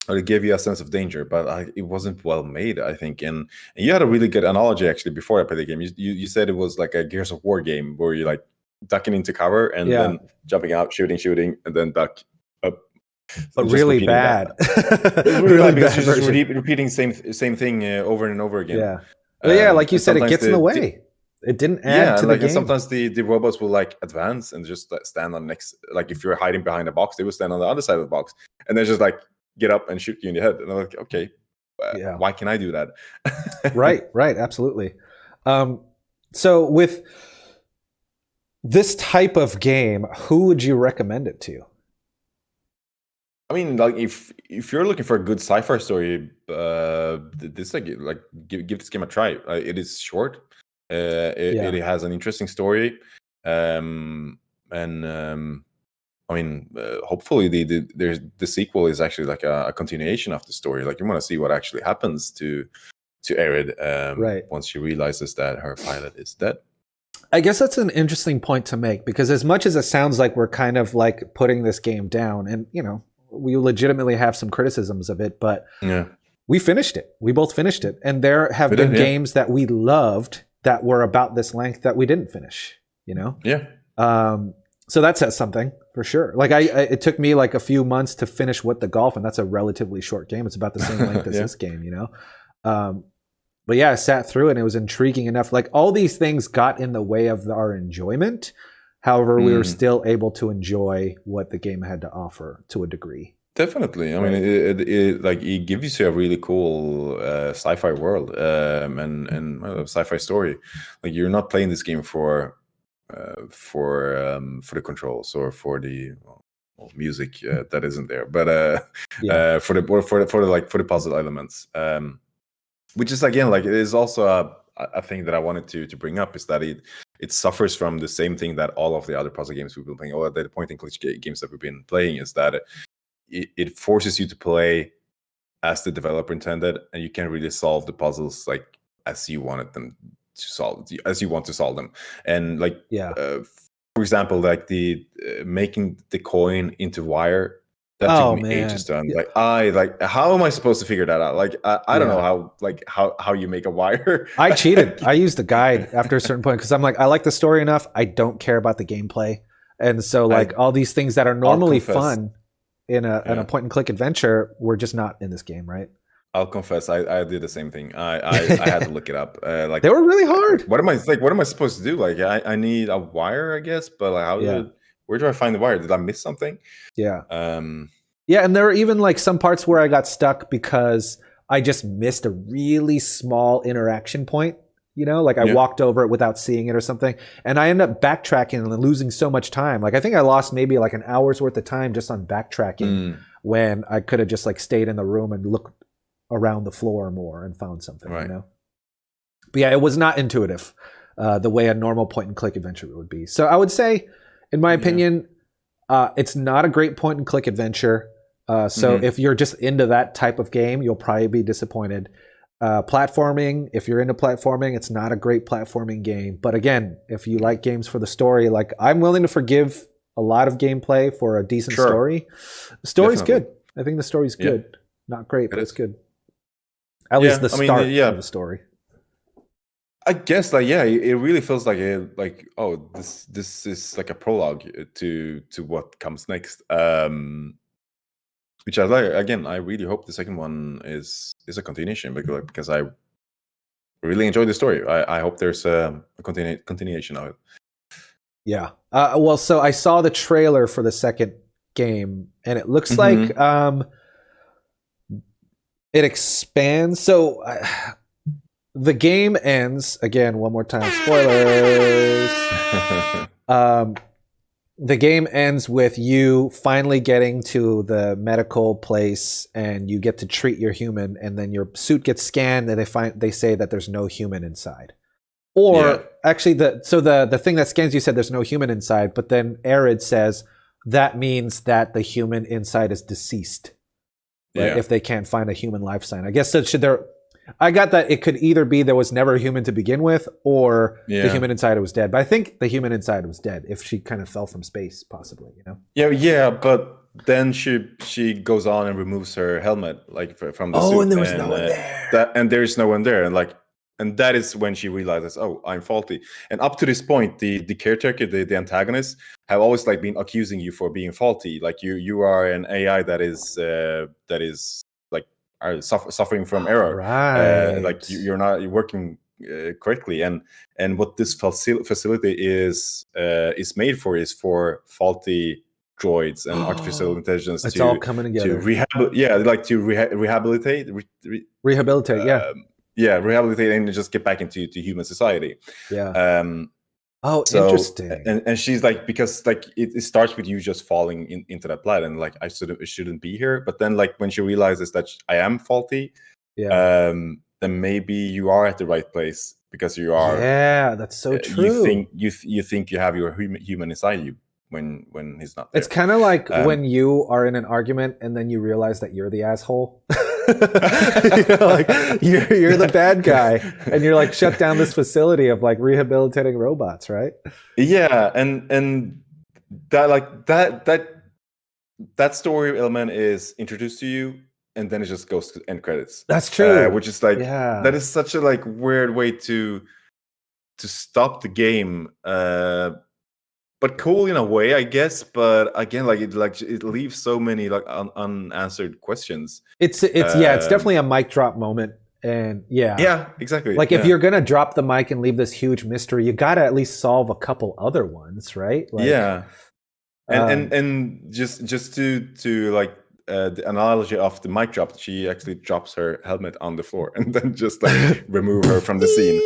Or it gave you a sense of danger, but it wasn't well made, I think. And you had a really good analogy actually before I played the game. You said it was like a Gears of War game where you're like ducking into cover and then jumping out, shooting, and then duck up. But really bad. Really bad, because you're just repeating same thing over and over again. Yeah. But like you said, it gets in the way. It didn't add to the game. Sometimes the robots will like advance and just stand on next. Like if you're hiding behind a box, they will stand on the other side of the box, and they're just like get up and shoot you in the head. And I'm like, okay, why can I do that? Right, absolutely. So with this type of game, who would you recommend it to? I mean, like if you're looking for a good sci-fi story, this give this game a try. It is short. It has an interesting story, I mean, hopefully the sequel is actually like a continuation of the story. Like you want to see what actually happens to Arid once she realizes that her pilot is dead. I guess that's an interesting point to make, because as much as it sounds like we're kind of like putting this game down, and we legitimately have some criticisms of it, but we finished it. We both finished it, and there have been games that we loved that were about this length that we didn't finish. So that says something for sure. Like it took me like a few months to finish What the Golf, and that's a relatively short game. It's about the same length as this game, But I sat through it and it was intriguing enough. Like all these things got in the way of our enjoyment. However, we were still able to enjoy what the game had to offer to a degree. Definitely. I mean, it gives you a really cool sci-fi world and sci-fi story. Like you're not playing this game for the controls or for the music that isn't there, but for the puzzle elements, which is again like it is also a thing that I wanted to bring up, is that it suffers from the same thing that all of the other puzzle games we've been playing, or the point and click games that we've been playing, is that it forces you to play as the developer intended, and you can't really solve the puzzles like as you wanted them to solve, as you want to solve them. And like for example, like the making the coin into wire, that took me ages to like how am I supposed to figure that out? Like I don't know how you make a wire. I cheated. I used the guide after a certain point because I'm like, I like the story enough, I don't care about the gameplay. And so like all these things that are normally fun in a point and click adventure were just not in this game, right? I'll confess, I did the same thing. I had to look it up. Like they were really hard. What am I supposed to do? Like I need a wire, I guess, but like where do I find the wire? Did I miss something? Yeah. Yeah, and there were even like some parts where I got stuck because I just missed a really small interaction point You know, like I walked over it without seeing it or something. And I ended up backtracking and losing so much time. Like I think I lost maybe like an hour's worth of time just on backtracking when I could have just like stayed in the room and looked around the floor more and found something, you know? But yeah, it was not intuitive the way a normal point and click adventure would be. So I would say, in my opinion, it's not a great point and click adventure. So if you're just into that type of game, you'll probably be disappointed. Platforming, if you're into platforming, it's not a great platforming game. But again, if you like games for the story, like I'm willing to forgive a lot of gameplay for a decent story. The story's good. I think the story's good. Not great, but it's good. At least the start of the story. I guess it really feels like this is like a prologue to what comes next. Which I like. Again, I really hope the second one is a continuation because I really enjoyed the story. I hope there's a continuation of it. Yeah. Well, so I saw the trailer for the second game, and it looks like it expands. So the game ends again. One more time, spoilers. The game ends with you finally getting to the medical place and you get to treat your human, and then your suit gets scanned and they say that there's no human inside. Or actually the thing that scans you said there's no human inside, but then Arid says that means that the human inside is deceased. Right? If they can't find a human life sign. I guess I got that it could either be there was never a human to begin with, or the human inside was dead. But I think the human inside was dead if she kind of fell from space, possibly, you know? Yeah, but then she goes on and removes her helmet from the suit. And there was no one there. And there's no one there. And that is when she realizes, oh, I'm faulty. And up to this point, the caretaker, the antagonist, have always been accusing you for being faulty. Like you are an AI that is are suffering from error, right? You're working correctly, and what this facility is made for is for faulty droids and artificial intelligence. It's all coming together. To rehabilitate. Rehabilitate and just get back into human society. Interesting. And she's because it starts with you just falling into that plat, and I shouldn't be here. But then when she realizes that I am faulty, then maybe you are at the right place because you are. Yeah, that's so true. You think you have your human inside you when he's not there. It's kind of like when you are in an argument and then you realize that you're the asshole. You're the bad guy, and you're shut down this facility of rehabilitating robots, right? Yeah, and that story element is introduced to you, and then it just goes to end credits. That's true. Which is that is such a weird way to stop the game. But cool in a way, I guess. But again, it leaves so many unanswered questions. It's definitely a mic drop moment, and exactly. If you're gonna drop the mic and leave this huge mystery, you gotta at least solve a couple other ones, right? And just to the analogy of the mic drop, she actually drops her helmet on the floor and then just remove her from the scene.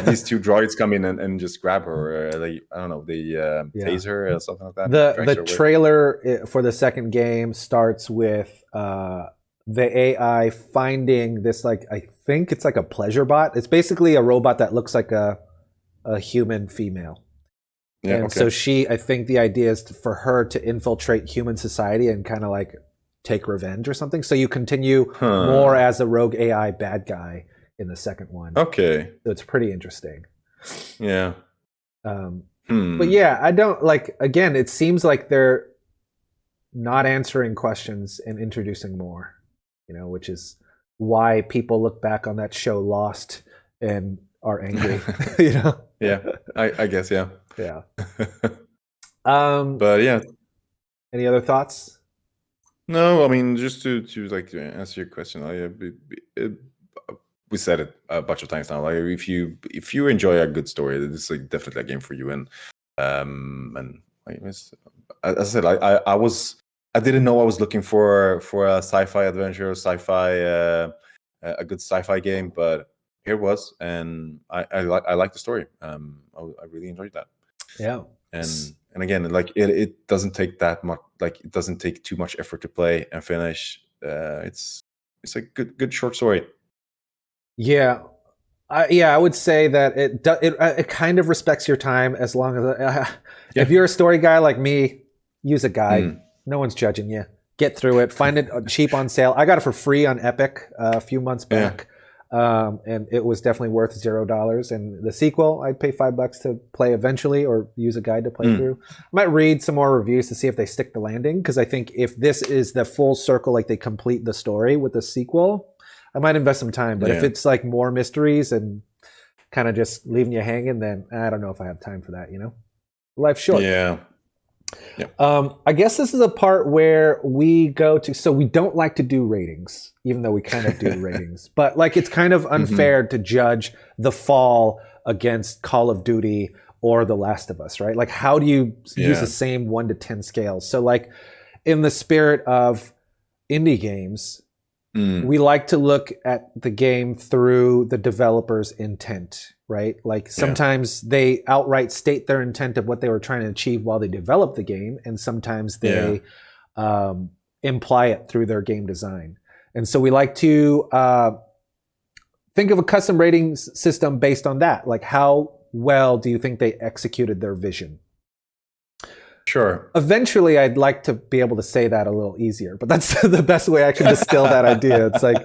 These two droids come in and just grab her. They tase her or something like that. The trailer for the second game starts with the AI finding this I think it's a pleasure bot. It's basically a robot that looks like a human female. So I think the idea is for her to infiltrate human society and kind of take revenge or something. So you continue more as a rogue AI bad guy in the second one. Okay. So it's pretty interesting. Yeah. But I don't again, it seems like they're not answering questions and introducing more, which is why people look back on that show Lost and are angry, Yeah, I guess, yeah. Yeah. But yeah. Any other thoughts? No, I mean, just to answer your question, we said it a bunch of times now. If you enjoy a good story, this is definitely a game for you. And as I said, I didn't know I was looking for a sci-fi adventure, a good sci-fi game, but here it was, and I like the story. I really enjoyed that. Yeah. And again, like it doesn't take that much, like it doesn't take too much effort to play and finish. It's a good short story. Yeah. I would say that it kind of respects your time, as long as if you're a story guy like me, use a guide. No one's judging you. Get through it. Find it cheap on sale. I got it for free on Epic a few months back, and it was definitely worth $0. And the sequel, I'd pay $5 to play eventually, or use a guide to play through. I might read some more reviews to see if they stick the landing, because I think if this is the full circle, like they complete the story with the sequel, I might invest some time. But if it's like more mysteries and kind of just leaving you hanging, then I don't know if I have time for that, Life's short. Yeah. I guess this is a part where we go to, so we don't like to do ratings, even though we kind of do ratings, but like it's kind of unfair to judge The Fall against Call of Duty or The Last of Us, right? Like, how do you use the same 1 to 10 scales? So like, in the spirit of indie games, we like to look at the game through the developer's intent, right? Like sometimes they outright state their intent of what they were trying to achieve while they developed the game, and sometimes they imply it through their game design. And so we like to think of a custom rating system based on that. Like, how well do you think they executed their vision? Sure. Eventually, I'd like to be able to say that a little easier, but that's the best way I can distill that idea. It's like,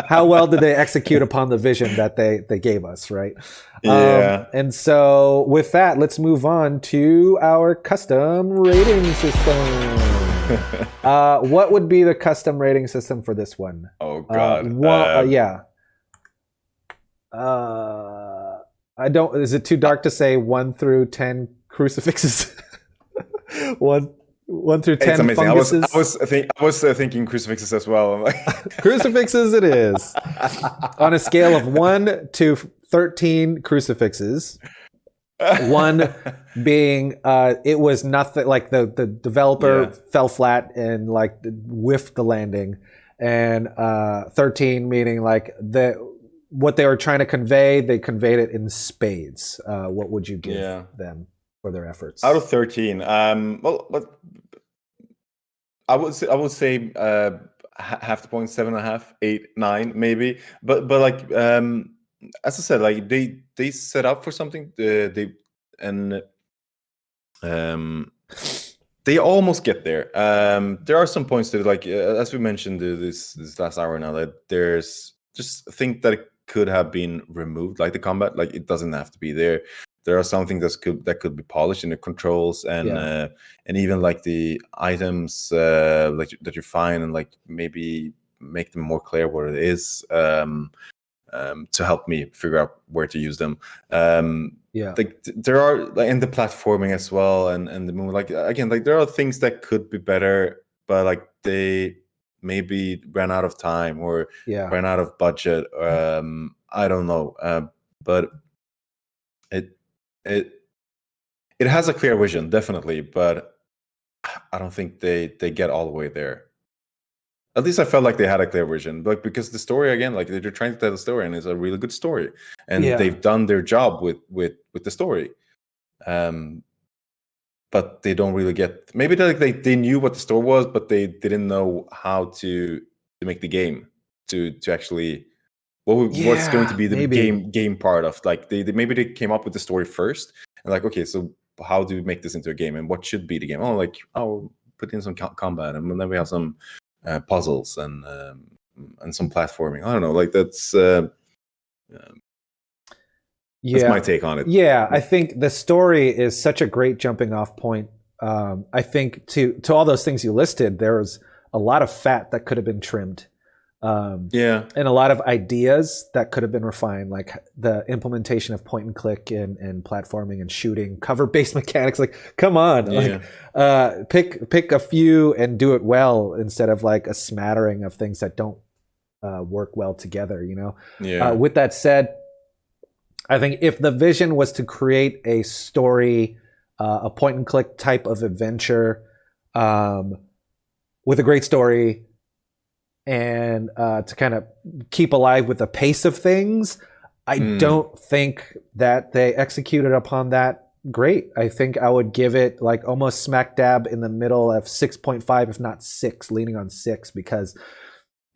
how well did they execute upon the vision that they gave us, right? Yeah. And so with that, let's move on to our custom rating system. What would be the custom rating system for this one? Oh, God. I don't, is it too dark to say 1 through 10 crucifixes? 1 through 10 it's amazing. funguses. I was thinking crucifixes as well. Crucifixes it is. On a scale of 1 to 13 crucifixes, 1 being it was nothing, like the developer fell flat and like whiffed the landing, and 13 meaning like what they were trying to convey, they conveyed it in spades. What would you give them for their efforts? Out of 13, well, I would say half the point, 7.5, 8, 9, maybe. But like as I said, like they set up for something. They they almost get there. There are some points that, like as we mentioned this last hour now, that there's just things that could have been removed, like the combat. Like, it doesn't have to be there. There are some things that could be polished in the controls, and even like the items like that you find, and like maybe make them more clear what it is, to help me figure out where to use them. Like there are, like, in the platforming as well, and the move, like, again, like there are things that could be better, but like they maybe ran out of time or ran out of budget. I don't know, but it has a clear vision, definitely, but I don't think they get all the way there. At least I felt like they had a clear vision, like, because the story, again, like they're trying to tell the story, and it's a really good story, and they've done their job with the story. But they don't really get, maybe they knew what the story was, but they didn't know how to make the game to actually what's going to be the game part of, like, they maybe they came up with the story first, and like, okay, so how do we make this into a game, and what should be the game? Oh, like, I'll put in some combat, and then we have some puzzles and some platforming. I don't know, like, that's my take on it. I think the story is such a great jumping off point. I think to all those things you listed, there was a lot of fat that could have been trimmed. And a lot of ideas that could have been refined, like the implementation of point and click and platforming and shooting, cover-based mechanics. Like, come on, like, pick a few and do it well, instead of like a smattering of things that don't work well together. With that said, I think if the vision was to create a story, a point and click type of adventure, with a great story, and to kind of keep alive with the pace of things, I don't think that they executed upon that great. I think I would give it like almost smack dab in the middle of 6.5, if not 6, leaning on 6, because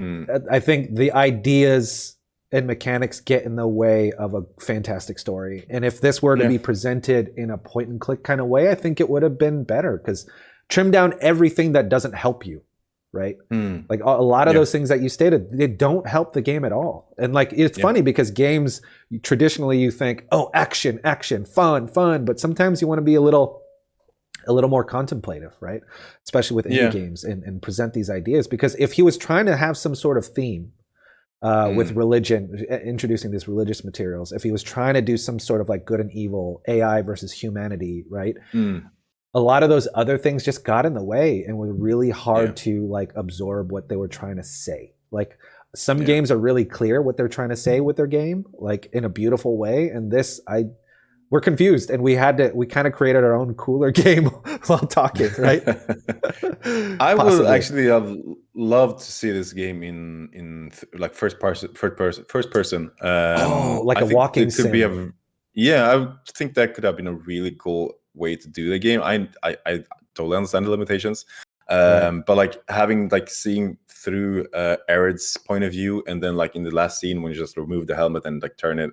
I think the ideas and mechanics get in the way of a fantastic story. And if this were to be presented in a point and click kind of way, I think it would have been better, because trim down everything that doesn't help you, right? Like a lot of those things that you stated, they don't help the game at all. And like, it's funny because games, traditionally you think, oh, action, fun, but sometimes you want to be a little more contemplative, right? Especially with indie games, and present these ideas. Because if he was trying to have some sort of theme with religion, introducing these religious materials, if he was trying to do some sort of like good and evil, AI versus humanity, right? A lot of those other things just got in the way and were really hard to like absorb what they were trying to say. Like some games are really clear what they're trying to say with their game, like in a beautiful way. And this, we're confused, and we kind of created our own cooler game while talking, right? I would actually have loved to see this game in like first person. Like a walking sim. I think that could have been a really cool way to do the game. I totally understand the limitations, but like seeing through Arid's point of view, and then like in the last scene when you just remove the helmet and like turn it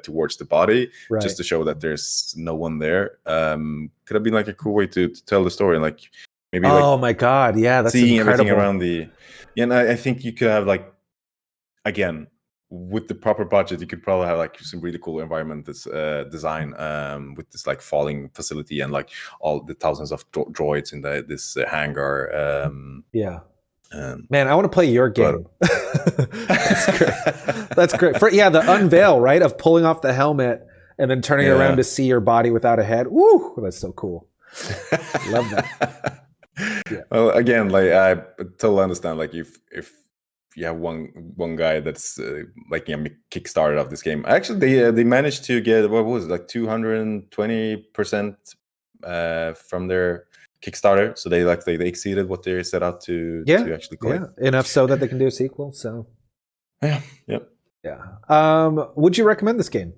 towards the body, just to show that there's no one there, could have been like a cool way to tell the story. And like maybe my god, that's seeing incredible. Everything around the and I think you could have like, again, with the proper budget, you could probably have like some really cool environment design with this like falling facility and like all the thousands of droids in this hangar. Man, I want to play your game. That's great. That's great. The unveil, right, of pulling off the helmet and then turning it around to see your body without a head. Woo, that's so cool. Love that. Well, again, like I totally understand. Like if you have one guy that's making a Kickstarter of this game. Actually, they managed to get, what was it, like 220% from their Kickstarter. So they exceeded what they set out to actually collect. Yeah, enough so that they can do a sequel. So yeah. Would you recommend this game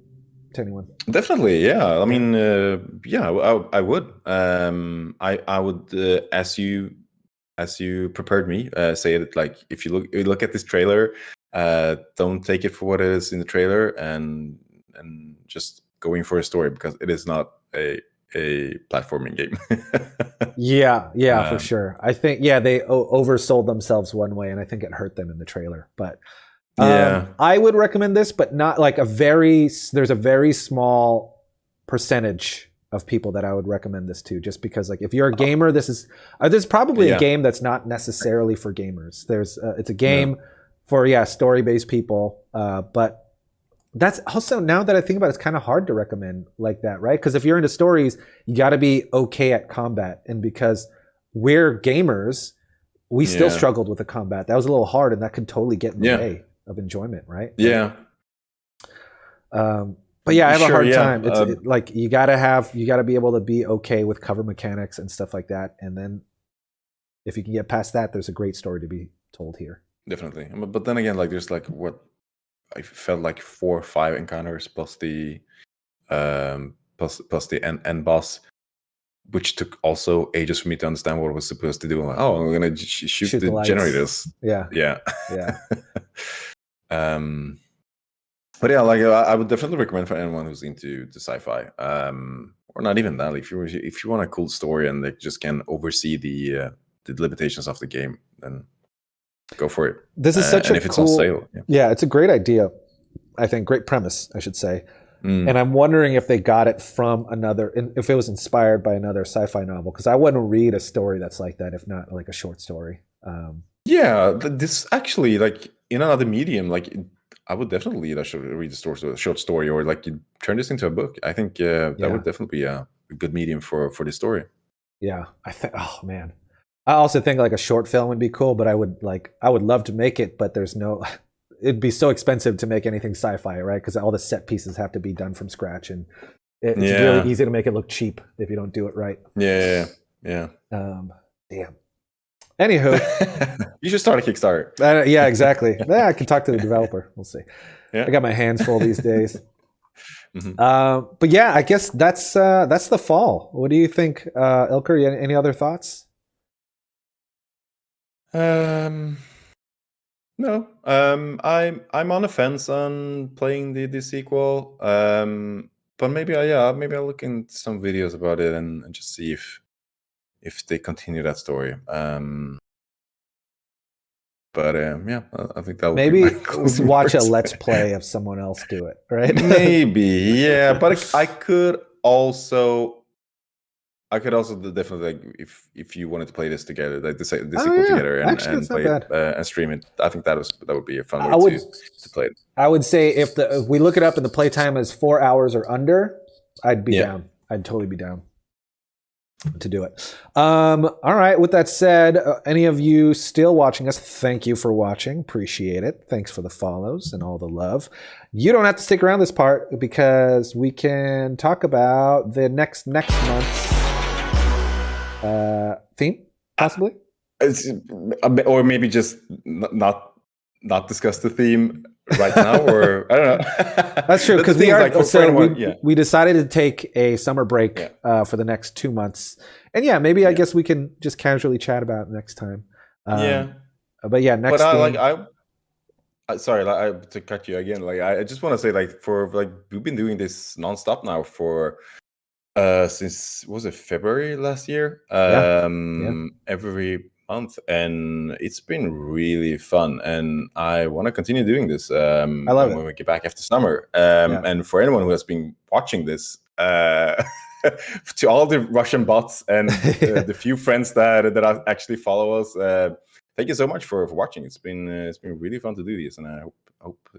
to anyone? Definitely, yeah. I mean, I would. I would, as you prepared me, say it like, if you look at this trailer, don't take it for what it is in the trailer, and just going for a story, because it is not a platforming game. For sure. I think they oversold themselves one way, and I think it hurt them in the trailer. But I would recommend this, but not like there's a very small percentage of people that I would recommend this to, just because like if you're a gamer, this is probably a game that's not necessarily for gamers. It's a game for story-based people, but that's also, now that I think about it, it's kind of hard to recommend like that, right? Because if you're into stories, you got to be okay at combat, and because we're gamers, we still struggled with the combat. That was a little hard, and that could totally get in the way of enjoyment, right? But I have a hard time. It's like you gotta be able to be okay with cover mechanics and stuff like that, and then if you can get past that, there's a great story to be told here. Definitely, but then again, like there's like what I felt like 4 or 5 encounters plus the end boss, which took also ages for me to understand what I was supposed to do. I'm like, I'm gonna shoot the generators. Yeah. But like I would definitely recommend for anyone who's into the sci-fi, or not even that. If you want a cool story and they just can oversee the limitations of the game, then go for it. This is such a if it's on sale, it's a great idea. I think great premise, I should say. And I'm wondering if they got it from if it was inspired by another sci-fi novel, because I wouldn't read a story that's like that if not like a short story. This actually, like in another medium, like I would definitely read a short story, or like you turn this into a book. I think that would definitely be a good medium for the story. Yeah, I think. Oh man, I also think like a short film would be cool, but I would love to make it, but it'd be so expensive to make anything sci-fi, right? Because all the set pieces have to be done from scratch, and it's really easy to make it look cheap if you don't do it right. Yeah. Damn. Anywho, you should start a Kickstarter. Yeah, exactly. I can talk to the developer. We'll see. Yeah. I got my hands full these days. But yeah, I guess that's the fall. What do you think, Ilker? Any other thoughts? No. I'm on the fence on playing the sequel. But maybe I'll look into some videos about it and just see if they continue that story. But yeah, I think that would maybe watch a let's play of someone else do it, right? Maybe, yeah. But I could also definitely, like, if you wanted to play this together, like the sequel together, and play it and stream it. I think that would be a fun way to play it. I would say if we look it up and the playtime is 4 hours or under, I'd be down. I'd totally be down to do it. All right. With that said, any of you still watching us, thank you for watching. Appreciate it. Thanks for the follows and all the love. You don't have to stick around this part because we can talk about the next month's theme, possibly. Or maybe just not discuss the theme right now, or I don't know. That's true, because we decided to take a summer break for the next 2 months, and maybe I guess we can just casually chat about it next time. But yeah, next. But sorry, to cut you again. Like, I just want to say, like, we've been doing this nonstop now for since, was it February last year? Every month, and it's been really fun, and I want to continue doing this. I love it when we get back after summer. And for anyone who has been watching this, to all the Russian bots and the few friends that actually follow us, thank you so much for watching. It's been really fun to do this, and I hope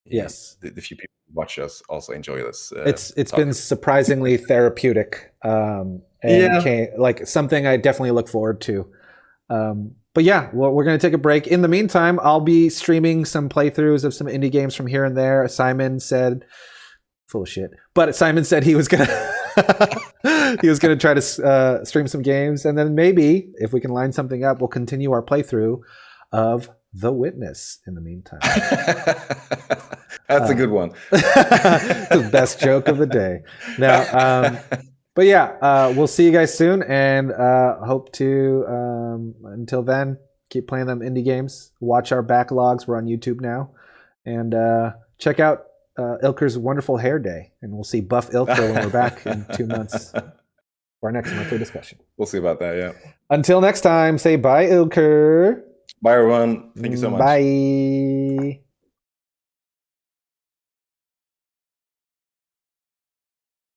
yes, the few people who watch us also enjoy this. It's been surprisingly therapeutic, and like something I definitely look forward to. But yeah, we're going to take a break. In the meantime, I'll be streaming some playthroughs of some indie games from here and there. Simon said, full of shit, but Simon said he was going to try to stream some games, and then maybe if we can line something up, we'll continue our playthrough of The Witness in the meantime. That's a good one. The best joke of the day. Now, but yeah, we'll see you guys soon, and hope to, until then, keep playing them indie games. Watch our backlogs. We're on YouTube now. And check out Ilker's wonderful hair day. And we'll see Buff Ilker when we're back in 2 months for our next monthly discussion. We'll see about that, yeah. Until next time, say bye, Ilker. Bye, everyone. Thank you so much. Bye.